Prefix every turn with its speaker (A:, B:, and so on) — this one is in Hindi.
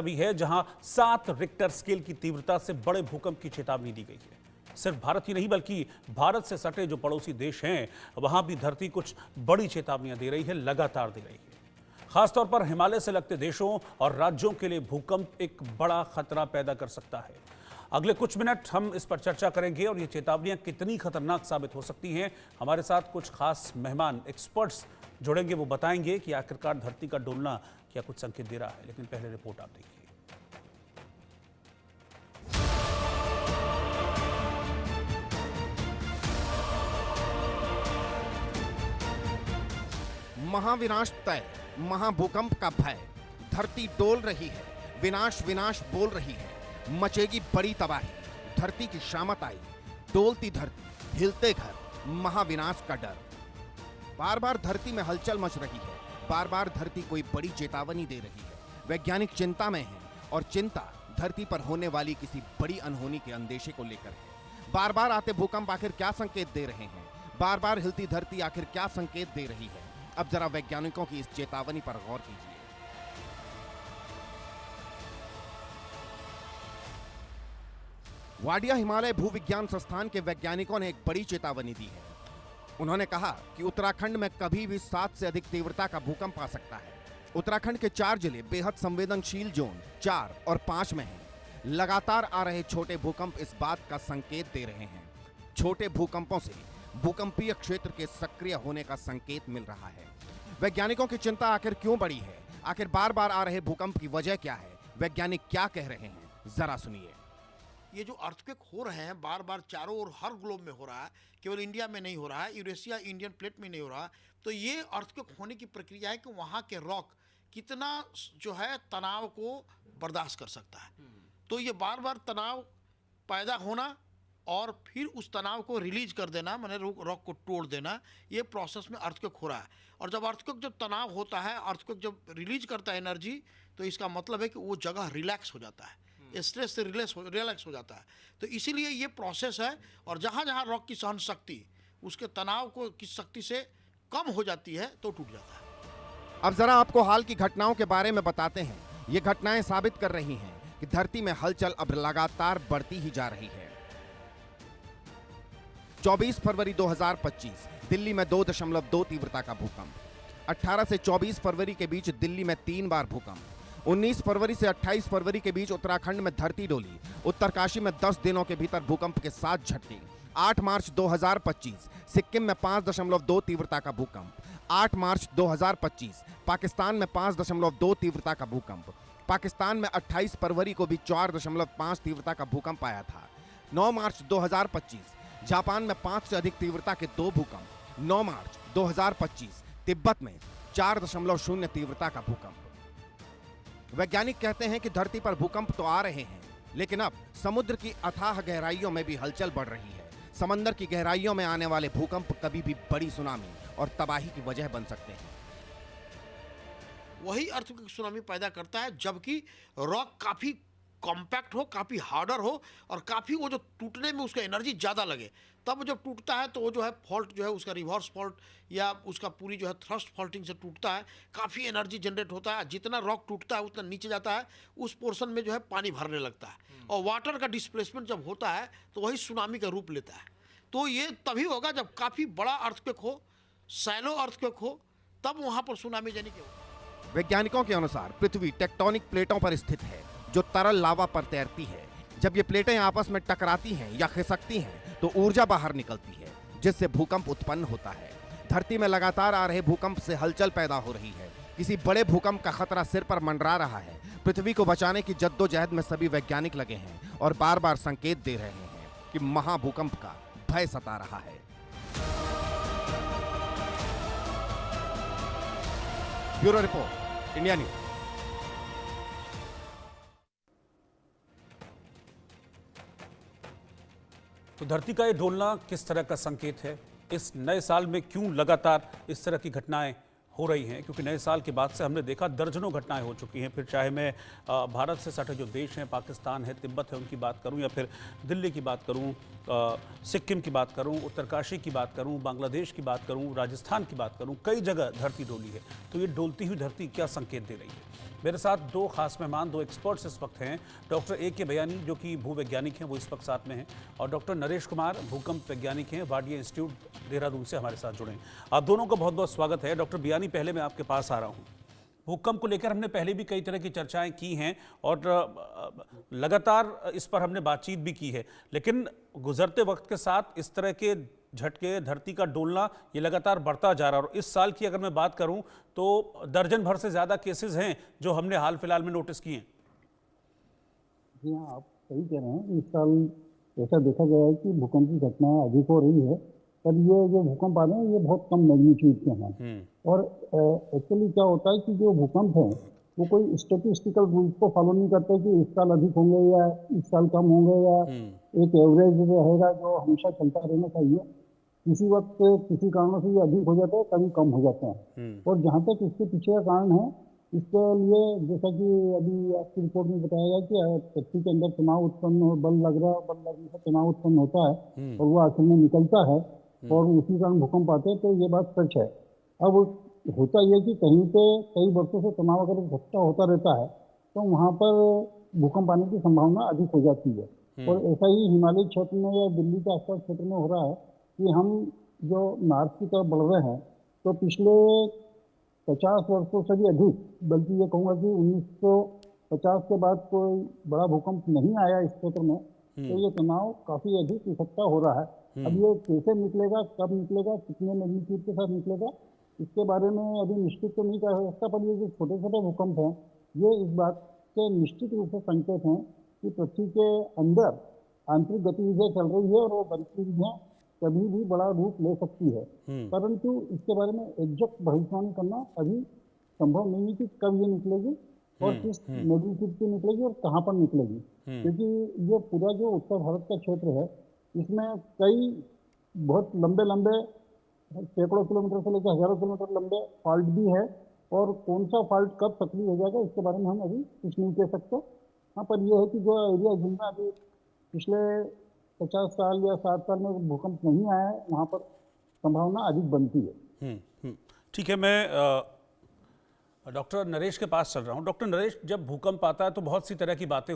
A: भी है जहां 7 रिक्टर स्केल की तीव्रता से बड़े भूकंप की चेतावनी दी गई है। सिर्फ भारत ही नहीं बल्कि भारत से सटे जो पड़ोसी देश हैं वहां भी धरती कुछ बड़ी चेतावनियां दे रही है, लगातार दे रही है। खासतौर पर हिमालय से लगते देशों और राज्यों के लिए भूकंप एक बड़ा खतरा पैदा कर सकता है। अगले कुछ मिनट हम इस पर चर्चा करेंगे और ये चेतावनियां कितनी खतरनाक साबित हो सकती हैं। हमारे साथ कुछ खास मेहमान एक्सपर्ट्स जुड़ेंगे, वो बताएंगे कि आखिरकार धरती का डोलना क्या कुछ संकेत दे रहा है। लेकिन पहले रिपोर्ट आप देखिए।
B: महाविनाश तय, महाभूकंप का भय, धरती डोल रही है, विनाश विनाश बोल रही है, मचेगी बड़ी तबाही, धरती की शामत आई, डोलती धरती, हिलते घर, महाविनाश का डर। बार बार धरती में हलचल मच रही है, बार बार धरती कोई बड़ी चेतावनी दे रही है। वैज्ञानिक चिंता में हैं और चिंता धरती पर होने वाली किसी बड़ी अनहोनी के अंदेशे को लेकर है। बार बार आते भूकंप आखिर क्या संकेत दे रहे हैं, बार बार हिलती धरती आखिर क्या संकेत दे रही है। अब जरा वैज्ञानिकों की इस चेतावनी पर गौर कीजिए। वाडिया हिमालय भूविज्ञान संस्थान के वैज्ञानिकों ने एक बड़ी चेतावनी दी है। उन्होंने कहा कि उत्तराखंड में कभी भी 7 से अधिक तीव्रता का भूकंप आ सकता है। उत्तराखंड के 4 जिले बेहद संवेदनशील जोन 4 और 5 में हैं। लगातार आ रहे छोटे भूकंप इस बात का संकेत दे रहे हैं। छोटे भूकंपों से भूकंपीय क्षेत्र के सक्रिय होने का संकेत मिल रहा है। वैज्ञानिकों की चिंता आखिर क्यों बढ़ी है, आखिर बार बार आ रहे भूकंप की वजह क्या है, वैज्ञानिक क्या कह रहे हैं, जरा सुनिए।
C: ये जो अर्थक्वेक हो रहे हैं बार बार चारों ओर हर ग्लोब में हो रहा है, केवल इंडिया में नहीं हो रहा है, यूरेशिया इंडियन प्लेट में नहीं हो रहा। तो ये अर्थक्वेक होने की प्रक्रिया है कि वहाँ के रॉक कितना जो है तनाव को बर्दाश्त कर सकता है। तो ये बार बार तनाव पैदा होना और फिर उस तनाव को रिलीज कर देना, माने रॉक को तोड़ देना, ये प्रोसेस में अर्थक्वेक हो रहा है। और जब अर्थक्वेक जब तनाव होता है, अर्थक्वेक जब रिलीज करता है एनर्जी, तो इसका मतलब है कि वो जगह रिलैक्स हो जाता है, स्ट्रेस से रिलैक्स हो जाता है। तो इसीलिए ये प्रोसेस है। और जहाँ जहाँ रॉक की सहन शक्ति उसके तनाव को की शक्ति से कम हो जाती है तो टूट जाता है।
B: अब जरा आपको हाल की घटनाओं के बारे में बताते हैं। ये घटनाएं साबित कर रही हैं कि धरती में हलचल अब लगातार बढ़ती ही जा रही है। 24 फरवरी 2025 दिल्ली में 2.2 तीव्रता का भूकंप। 18 से 24 फरवरी के बीच दिल्ली में 3 बार भूकंप। 19 फरवरी से 28 फरवरी के बीच उत्तराखंड में धरती डोली। उत्तरकाशी में 10 दिनों के भीतर भूकंप के 7 झटके। 8 मार्च 2025 सिक्किम में 5.2 तीव्रता का भूकंप। 8 मार्च 2025 पाकिस्तान में 5.2 तीव्रता का भूकंप। पाकिस्तान में 28 फरवरी को भी 4.5 तीव्रता का भूकंप आया था। 9 मार्च 2025 जापान में 5 से अधिक तीव्रता के 2 भूकंप। 9 मार्च 2025 तिब्बत में 4.0 तीव्रता का भूकंप। वैज्ञानिक कहते हैं कि धरती पर भूकंप तो आ रहे हैं, लेकिन अब समुद्र की अथाह गहराइयों में भी हलचल बढ़ रही है। समंदर की गहराइयों में आने वाले भूकंप कभी भी बड़ी सुनामी और तबाही की वजह बन सकते हैं।
C: वही अर्थक्वेक सुनामी पैदा करता है जबकि रॉक काफी कॉम्पैक्ट हो, काफ़ी हार्डर हो और काफ़ी वो जो टूटने में उसका एनर्जी ज़्यादा लगे। तब जब टूटता है तो वो जो है फॉल्ट जो है उसका रिवर्स फॉल्ट या उसका पूरी जो है थ्रस्ट फॉल्टिंग से टूटता है, काफ़ी एनर्जी जनरेट होता है। जितना रॉक टूटता है उतना नीचे जाता है, उस पोर्शन में जो है पानी भरने लगता है और वाटर का डिस्प्लेसमेंट जब होता है तो वही सुनामी का रूप लेता है। तो ये तभी होगा जब काफ़ी बड़ा अर्थक्वेक हो, सैलो अर्थक्वेक हो, तब वहाँ पर सुनामी जनिक हो।
B: वैज्ञानिकों के अनुसार पृथ्वी टेक्टोनिक प्लेटों पर स्थित है जो तरल लावा पर तैरती है। जब ये प्लेटें आपस में टकराती हैं या खिसकती हैं तो ऊर्जा बाहर निकलती है, जिससे भूकंप उत्पन्न होता है। धरती में लगातार आ रहे भूकंप से हलचल पैदा हो रही है। किसी बड़े भूकंप का खतरा सिर पर मंडरा रहा है। पृथ्वी को बचाने की जद्दोजहद में सभी वैज्ञानिक लगे हैं और बार बार संकेत दे रहे हैं कि महाभूकंप का भय सता रहा है। Bureau report, India news.
A: तो धरती का ये डोलना किस तरह का संकेत है? इस नए साल में क्यों लगातार इस तरह की घटनाएं हो रही हैं? क्योंकि नए साल के बाद से हमने देखा दर्जनों घटनाएं हो चुकी हैं। फिर चाहे मैं भारत से सटे जो देश हैं, पाकिस्तान है, तिब्बत है, उनकी बात करूं या फिर दिल्ली की बात करूं, सिक्किम की बात करूं, उत्तरकाशी की बात करूं, बांग्लादेश की बात करूं, राजस्थान की बात करूं, कई जगह धरती डोली है। तो ये डोलती हुई धरती क्या संकेत दे रही है? मेरे साथ दो खास मेहमान, दो एक्सपर्ट्स इस वक्त हैं। Doctor A.K. बयानी जो कि भूवैज्ञानिक हैं, वो इस वक्त साथ में हैं, और डॉक्टर नरेश कुमार भूकंप वैज्ञानिक हैं, वाडिया इंस्टीट्यूट देहरादून से हमारे साथ जुड़े हैं। आप दोनों का बहुत बहुत स्वागत है। डॉक्टर बयानी, पहले मैं आपके पास आ रहा हूँ। भूकंप को लेकर हमने पहले भी कई तरह की चर्चाएं की हैं और लगातार इस पर हमने बातचीत भी की है, लेकिन गुजरते वक्त के साथ इस तरह के झटके, धरती का डोलना, ये लगातार बढ़ता जा रहा है। और इस साल की अगर मैं बात करूं तो दर्जन भर से ज़्यादा केसेस हैं जो हमने हाल फिलहाल में नोटिस किए हैं।
D: जी हाँ, आप सही कह रहे हैं। इस साल ऐसा देखा गया है कि भूकंप की घटनाएं अधिक हो रही है, पर ये जो भूकंप आ रहे हैं ये बहुत कम मैग्नीट्यूड के हैं। और एक्चुअली क्या होता है कि जो भूकंप है वो कोई स्टेटिस्टिकल रूल्स को फॉलो नहीं करते कि इस साल अधिक होंगे या इस साल कम होंगे, या एक एवरेज रहेगा जो हमेशा चलता रहना चाहिए। किसी वक्त किसी कारणों से ये अधिक हो जाते हैं, कभी कम हो जाते हैं। और जहाँ तक इसके पीछे का कारण है, इसके लिए जैसा कि अभी आपकी रिपोर्ट में बताया गया कि पृथ्वी के अंदर तनाव उत्पन्न हो, बल लग रहा है, बल लगने से तनाव उत्पन्न होता है और वो आखिर में निकलता है और उसी कारण भूकंप आते हैं। तो ये बात सच है। अब होता यह कि कहीं पे कई वर्षों से तनाव अगर इकट्ठा होता रहता है तो वहाँ पर भूकंप आने की संभावना अधिक हो जाती है। और ऐसा ही हिमालय क्षेत्र में या दिल्ली के आसपास क्षेत्र में हो रहा है कि हम जो नॉर्थ की तरफ बढ़ रहे हैं, तो पिछले 50 वर्षों से भी अधिक, बल्कि ये कहूँगा कि 1950 के बाद कोई बड़ा भूकंप नहीं आया इस क्षेत्र में। तो ये तनाव काफी अधिक इकट्ठा हो रहा है। अब ये कैसे निकलेगा, कब निकलेगा, कितने मैग्नीट्यूड के साथ निकलेगा, इसके बारे में अभी निश्चित तो नहीं कह सकता। पर ये जो छोटे छोटे भूकंप हैं, ये इस बात के निश्चित रूप से संकेत हैं कि पृथ्वी के अंदर आंतरिक गतिविधियां चल रही है और वो गतिविधियां कभी भी बड़ा रूप ले सकती है। परंतु इसके बारे में एग्जैक्ट भविष्यवाणी करना अभी संभव नहीं है कि कब ये निकलेगी और किस मैग्नीट्यूड की निकलेगी और कहाँ पर निकलेगी। क्योंकि ये पूरा जो उत्तर भारत का क्षेत्र है, इसमें कई बहुत लंबे लंबे सैकड़ों किलोमीटर से लेकर हजारों किलोमीटर लंबे फॉल्ट भी है, और कौन सा फॉल्ट कब सक्रिय हो जाएगा इसके बारे में हम अभी कुछ नहीं कह सकते। हाँ, पर यह है कि जो एरिया जिनमें अभी पिछले 50 साल या 60 साल में भूकंप नहीं आया है, वहाँ पर संभावना अधिक बनती है।
A: ठीक है, मैं डॉक्टर नरेश के पास चल रहा हूँ। डॉक्टर नरेश, जब भूकंप आता है तो बहुत सी तरह की बातें